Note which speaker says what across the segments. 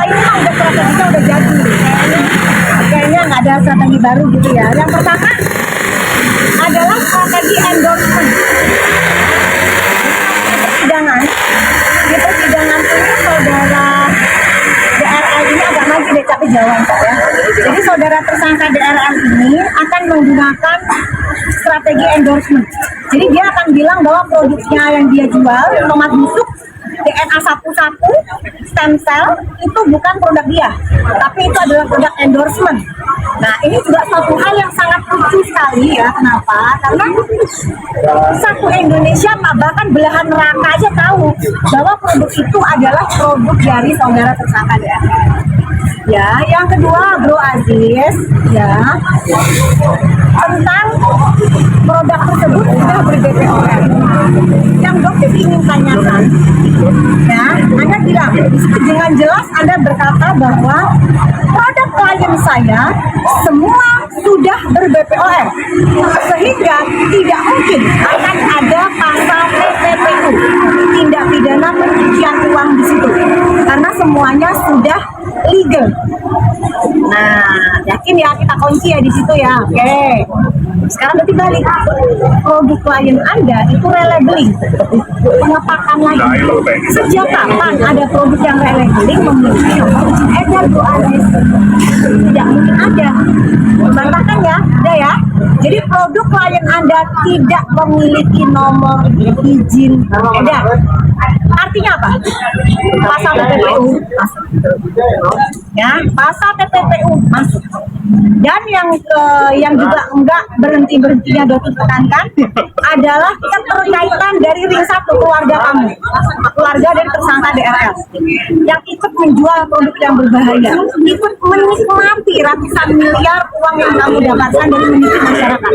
Speaker 1: ini mah udah strateginya udah jadi. Kayaknya nggak ada strategi baru gitu ya. Yang pertama adalah strategi endorsement. Persidangan, di persidangan ini saudara DRL ini agak maju deh tapi jauhan ya. Jadi saudara tersangka DRL ini akan menggunakan strategi endorsement. Jadi dia akan bilang bahwa produknya yang dia jual, tomat busuk, DNA sapu-sapu, stem cell, itu bukan produk dia, tapi itu adalah produk endorsement. Nah, ini juga satu hal yang sangat lucu sekali ya. Kenapa? Karena satu Indonesia, bahkan belahan neraka aja tahu bahwa produk itu adalah produk dari saudara tersangka DRL. Ya, yang kedua Bro Aziz, ya, tentang produk tersebut sudah ber-BPOM. Yang dokter ingin tanyakan, ya, Anda bilang dengan jelas Anda berkata bahwa produk klien saya semua sudah ber-BPOM, sehingga tidak mungkin akan ada pasal TPPU, tindak pidana pencucian uang di situ, karena semuanya sudah legal. Nah, yakin ya kita kunci ya di situ ya. Oke. Sekarang berarti balik. Produk klien Anda itu relabeling, pengepakan lagi. Sejak kapan ada produk yang relabeling memiliki nomor izin edar, Bu Aziz? Tidak mungkin ada. Bantahkan ya, ada ya. Jadi produk klien Anda tidak memiliki nomor izin edar. Artinya apa? Pasal TPPU masuk. Ya, pasal TPPU masuk. Dan yang juga enggak berhentinya Doti tekankan adalah keterkaitan dari ring satu keluarga kamu, keluarga dari tersangka DRL yang ikut menjual produk yang berbahaya, ikut menikmati ratusan miliar uang yang kamu dapatkan dari menipu masyarakat.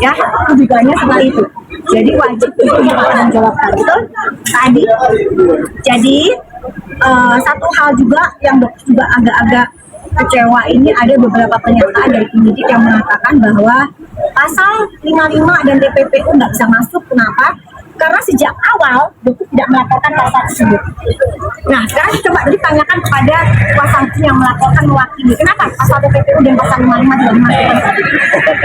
Speaker 1: Ya, tujuannya seperti itu. Jadi wajib itu dipertanggungjawabkan. Betul? Tadi. Jadi satu hal juga yang juga agak-agak kecewa ini, ada beberapa pernyataan dari penyidik yang mengatakan bahwa pasal 55 dan TPPU nggak bisa masuk. Kenapa? Karena sejak awal Dokter tidak melaporkan pasal tersebut. Nah, sekarang coba ditanyakan kepada kuasa hukum yang melaporkan mewakili. Kenapa pasal TPPU dan pasal 55 tidak dimasukkan?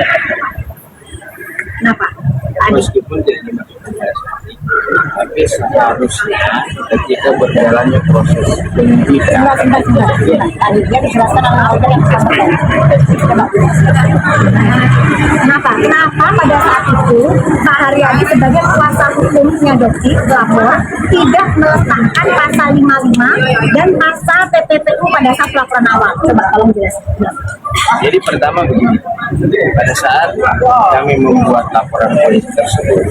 Speaker 1: Kenapa?
Speaker 2: Meskipun tidak dimasukkan tapi seharusnya ketika berjalannya proses penyidikan.
Speaker 1: Dia dijelaskan yang Kenapa pada saat itu Pak Haryadi sebagai kuasa hukumnya Dokti pelapor tidak meletakkan pasal 55 dan pasal TPPU pada saat laporan awal? Coba tolong jelaskan.
Speaker 2: Jadi pertama begini, pada saat kami membuat laporan polisi tersebut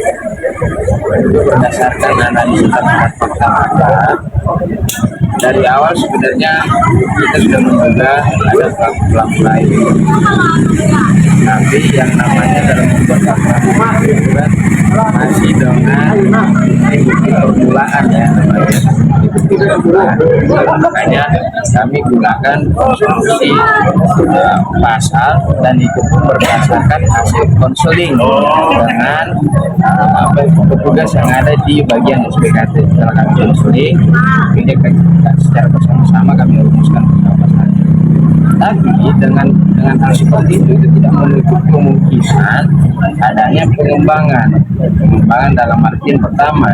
Speaker 2: berdasarkan analisa fakta, dari awal sebenarnya kita sudah menduga ada pelaku lain, tapi yang namanya dalam membuat laporan juga masih dengan permulaan ya, makanya kami gunakan konstruksi pasal dan itu pun berdasarkan hasil konseling dengan petugas yang ada di bagian SPKT. Setelah kami konseling, ini secara bersama-sama kami rumuskan pasal. Tapi dengan hal seperti itu tidak menutup kemungkinan adanya pengembangan dalam artian pertama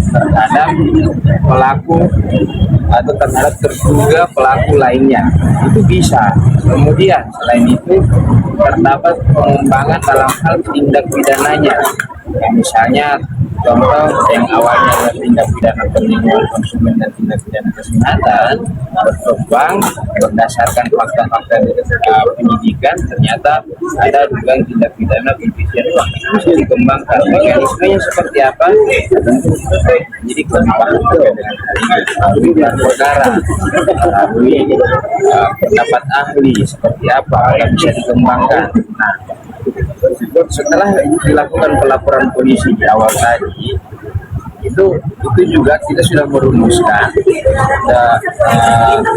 Speaker 2: terhadap pelaku atau terhadap terduga pelaku lainnya, itu bisa. Kemudian selain itu terdapat pengembangan dalam hal tindak pidananya, misalnya contoh yang awalnya adalah tindak pidana perlindungan konsumen dan tindak pidana kesehatan berkembang berdasarkan fakta-fakta penyidikan, ternyata ada juga tindak pidana pencucian uang. Itu bisa dikembangkan. Mekanismenya seperti apa? Tentu jadi kembang dengan perkara, pendapat ahli seperti apa yang bisa dikembangkan. Nah, setelah dilakukan pelaporan polisi di awal tadi, itu juga kita sudah merumuskan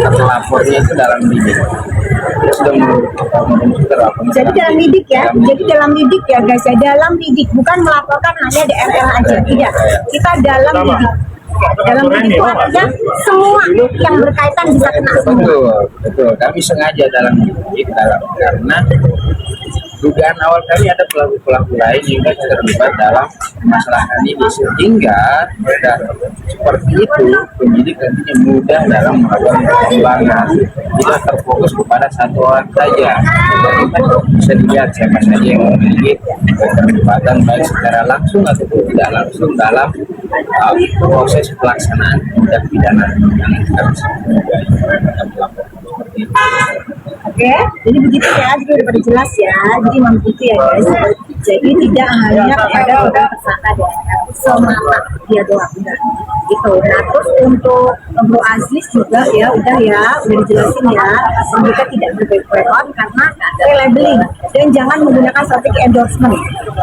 Speaker 2: terlapornya itu dalam lidik. Kita sudah merumuskan.
Speaker 1: Jadi dalam lidik ya, jadi dalam lidik ya guys ya, dalam lidik, bukan melaporkan hanya DRL aja, tidak. Kita dalam lidik. Dalam hal itu artinya semua yang berkaitan bisa kena semua.
Speaker 2: Betul, betul. Kami sengaja dalam karena dugaan awal kami ada pelaku-pelaku lain yang terlibat dalam permasalahan ini, sehingga seperti itu penyidik nantinya mudah dalam melakukan pengembangan, tidak terfokus kepada satu orang saja. Bisa dilihat siapa saja yang memiliki keterlibatan baik secara langsung ataupun tidak langsung dalam proses pelaksanaan tindak pidana.
Speaker 1: Oke, jadi begitu ya, jadi udah pada jelas ya. Jadi memang begitu ya guys. Jadi tidak hanya kepada orang tersangka semata dia doang, enggak. Gitu. Nah terus untuk Bro Aziz juga ya udah dijelasin ya, mereka tidak berbackground karena labeling dan jangan menggunakan strategi endorsement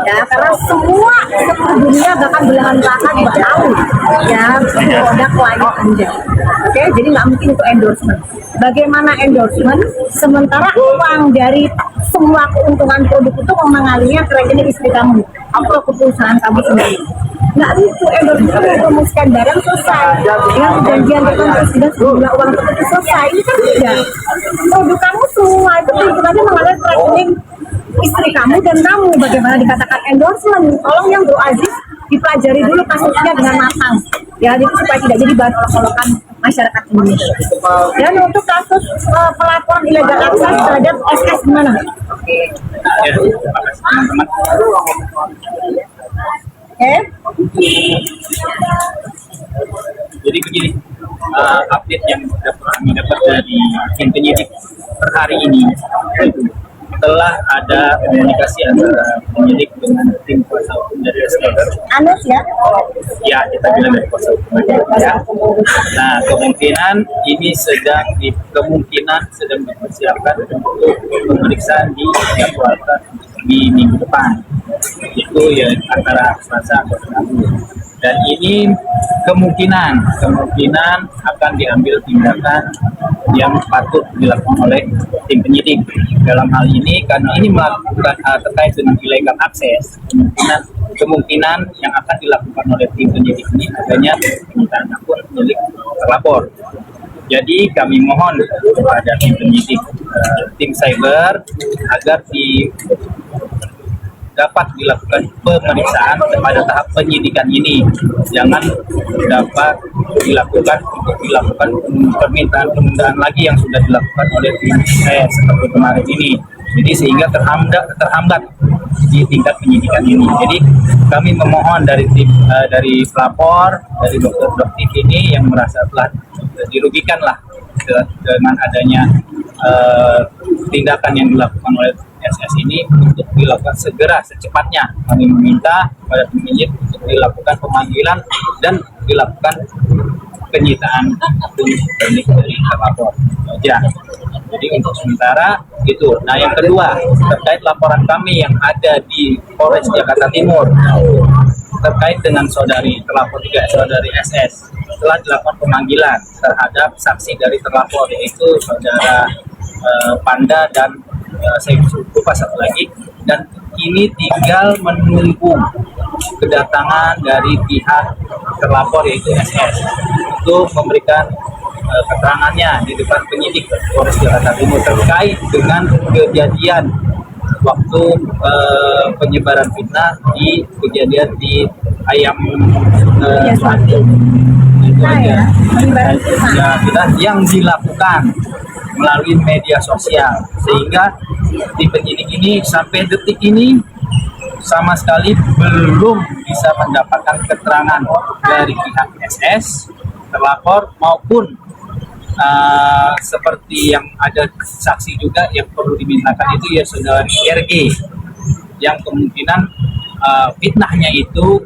Speaker 1: ya, karena semua seluruh dunia bahkan belahan tangan tahu ya produk klien Anda. Oke, jadi nggak mungkin itu endorsement. Bagaimana endorsement sementara uang dari semua keuntungan produk itu mengalirnya ke rekening istri kamu atau ke perusahaan kamu sendiri? Nggak itu endorsement mempromosikan barang selesai yang perjanjian tertentu dengan sejumlah uang tertentu selesai. Ini kan tidak, produk kamu semua itu hitungannya mengalir ke rekening istri kamu dan kamu. Bagaimana dikatakan endorsement? Tolong yang Bro Aziz dipelajari dulu kasusnya dengan matang ya, jadi supaya tidak jadi bahan olok-olokan masyarakat Indonesia. Dan untuk kasus pelaporan ilegal akses terhadap SS gimana?
Speaker 3: Ya, terima kasih teman-teman. Jadi begini, update yang kami dapat dari tim penyidik per hari ini, telah ada komunikasi antara penyidik dengan tim kuasa hukum dari SLR.
Speaker 1: Anus ya?
Speaker 3: Ya, kita bilang dari kuasa hukum. Ya. Nah, kemungkinan ini sedang dipersiapkan untuk pemeriksaan di jadwalkan di minggu depan. Itu ya antara Selasa atau Rabu. Dan ini kemungkinan akan diambil tindakan yang patut dilakukan oleh tim penyidik. Dalam hal ini, karena ini melakukan terkait dengan ilegal akses, kemungkinan yang akan dilakukan oleh tim penyidik ini adanya penyitaan akun milik terlapor. Jadi kami mohon kepada tim penyidik, tim cyber agar dapat dilakukan pemeriksaan pada tahap penyidikan ini, jangan dapat dilakukan permintaan penundaan lagi yang sudah dilakukan oleh tim saya seperti kemarin ini. Jadi sehingga terhambat di tingkat penyidikan ini. Jadi kami memohon dari tim dari pelapor, dari dokter ini yang merasa telah dirugikan lah dengan adanya tindakan yang dilakukan oleh SS ini untuk dilakukan segera secepatnya. Kami meminta pada penyidik untuk dilakukan pemanggilan dan dilakukan penyitaan dari terlapor. Ya. Jadi untuk sementara itu. Nah yang kedua terkait laporan kami yang ada di Polres Jakarta Timur terkait dengan saudari terlapor juga, saudari SS, telah dilakukan pemanggilan terhadap saksi dari terlapor yaitu saudara Panda dan saya lupa satu lagi, dan ini tinggal menunggu kedatangan dari pihak terlapor yaitu SS untuk memberikan keterangannya di depan penyidik Polres Jakarta Timur terkait dengan kejadian waktu penyebaran fitnah di kejadian di Ayam Suwandi. Itu aja ya, kita yang dilakukan melalui media sosial, sehingga di penyidik ini sampai detik ini sama sekali belum bisa mendapatkan keterangan dari pihak SS terlapor maupun seperti yang ada saksi juga yang perlu dimintakan itu ya saudari RG yang kemungkinan fitnahnya itu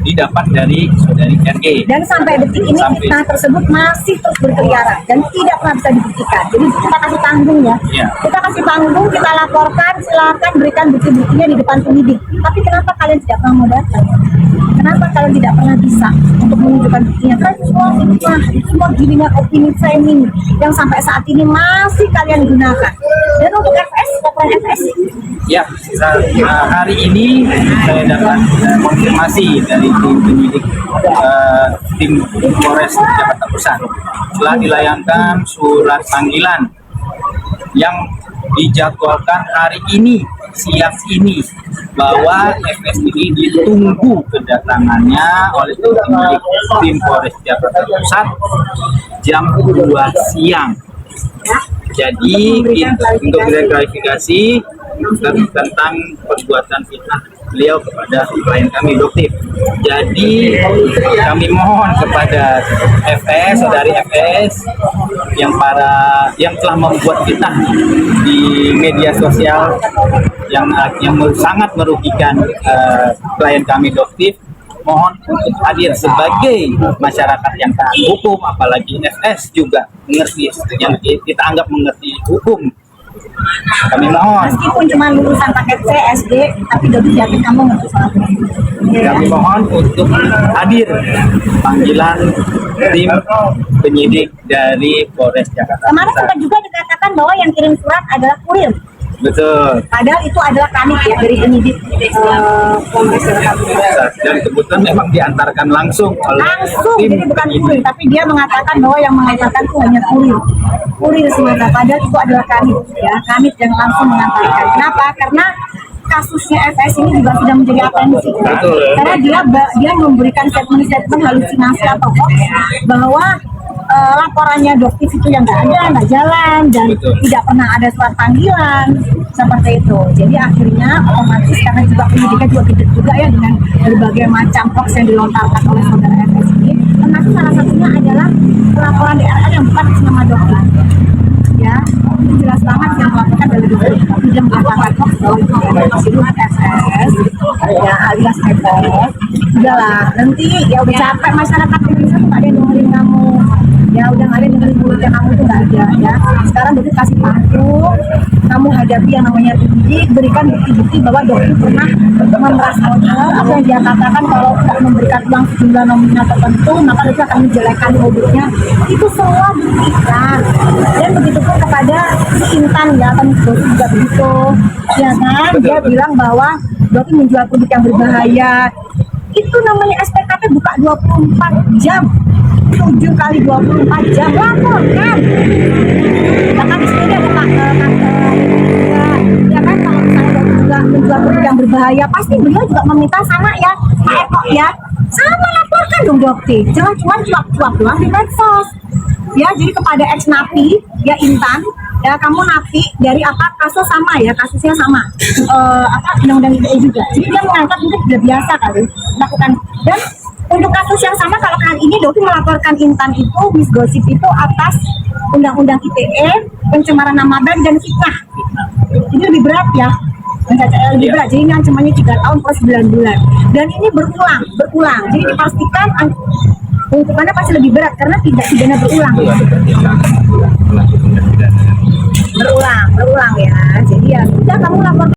Speaker 3: didapat dari saudari RG.
Speaker 1: Dan sampai detik ini fitnah tersebut masih terus berkeliaran dan tidak pernah bisa dibuktikan. Jadi kita kasih panggung ya. Kita kasih panggung, kita laporkan, silakan berikan bukti-buktinya di depan penyidik. Tapi kenapa kalian tidak pernah mau datang? Kenapa kalian tidak pernah bisa untuk menunjukkan buktinya? Kan semua fitnah, semua giringan opini framing yang sampai saat ini masih kalian gunakan. Dan untuk FS, melakukan FS?
Speaker 3: Ya, hari ini saya dapat konfirmasi dari tim penyidik tim Polres Jakarta Pusat telah dilayangkan surat panggilan yang dijadwalkan hari ini, siang ini, bahwa FS ini ditunggu kedatangannya oleh penyidik tim Polres Jakarta Pusat jam 2 siang. Jadi untuk klarifikasi tentang perbuatan fitnah beliau kepada klien kami Doktif. Jadi kami mohon kepada FS, saudari FS yang telah membuat fitnah di media sosial yang sangat merugikan klien kami Doktif, mohon untuk hadir sebagai masyarakat yang taat hukum, apalagi FS juga mengerti, yang kita anggap mengerti hukum. Kami mohon.
Speaker 1: Meskipun cuma lulusan paket C, SD, tapi Doktif yakin kamu ngerti soal hukum.
Speaker 3: Kami mohon untuk hadir panggilan tim penyidik dari Polres Jakarta
Speaker 1: Kemarin
Speaker 3: Pusat.
Speaker 1: sempat juga dikatakan bahwa yang kirim surat adalah kurir.
Speaker 3: Betul.
Speaker 1: Padahal itu adalah kanit ya dari penyidik Polres Jakarta Pusat.
Speaker 3: Dan kebetulan memang diantarkan langsung oleh
Speaker 1: Langsung,
Speaker 3: tim
Speaker 1: jadi bukan kurir,
Speaker 3: penyidik.
Speaker 1: tapi dia mengatakan bahwa yang mengantarkan itu hanya kurir. Kurir semata, padahal itu adalah kanit ya, kanit yang langsung mengantarkan. Kenapa? Karena kasusnya FS ini juga sudah menjadi atensi kan?
Speaker 3: Betul.
Speaker 1: Karena dia memberikan statement halusinasi atau hoax bahwa laporannya Doktif itu yang nggak jalan dan
Speaker 3: Betul.
Speaker 1: tidak pernah ada surat panggilan seperti itu. Jadi akhirnya otomatis karena juga penyidiknya juga gede juga ya dengan berbagai macam hoax yang dilontarkan oleh saudara FS ini, termasuk salah satunya adalah laporan DRR yang bukan atas nama Doktif. Ya, itu jelas banget yang melakukan dari Doktif. Dia mengatakan hoax bahwa itu adalah pembunuhan FS, ya alias FS. Udahlah, nanti ya udah capek masyarakat Indonesia tuh nggak ada yang dengerin kamu. Ya udah nggak ada yang dengerin mulutnya kamu itu nggak ada ya. Sekarang Doktif kasih panggung, kamu hadapi yang namanya penyidik, berikan bukti-bukti bahwa Doktif pernah memeras modal. Apa yang dia katakan kalau tidak memberikan uang sejumlah nominal tertentu, maka Doktif akan menjelekkan produknya. Itu semua buktikan. Dan begitu pun kepada si Intan ya, kan Doktif juga begitu. Ya kan, dia bilang bahwa Doktif menjual produk yang berbahaya. Itu namanya SPKP buka 24 jam. 7 kali 24 jam laporkan. Bahkan di sini ada Pak ya kan, kalau misalnya Doktif juga menjual produk yang berbahaya, pasti beliau juga meminta sama ya Pak Eko ya, sama laporkan dong Doktif, jangan cuma cuap-cuap doang di medsos ya. Jadi kepada ex napi ya Intan ya, kamu napi dari apa kasus sama ya, kasusnya sama undang-undang ITE juga, jadi dia menganggap itu sudah biasa kali lakukan. Dan untuk kasus yang sama, kalau kali ini Doktif melaporkan Intan itu, Miss Gosip itu atas undang-undang ITE, pencemaran nama baik dan fitnah. Ini lebih berat ya, lebih berat. Jadi ini ancamannya 3 tahun plus 9 bulan. Dan ini berulang. Jadi dipastikan hukumannya pasti lebih berat karena tidak pidana berulang. Berulang ya. Jadi ya sudah, kamu lapor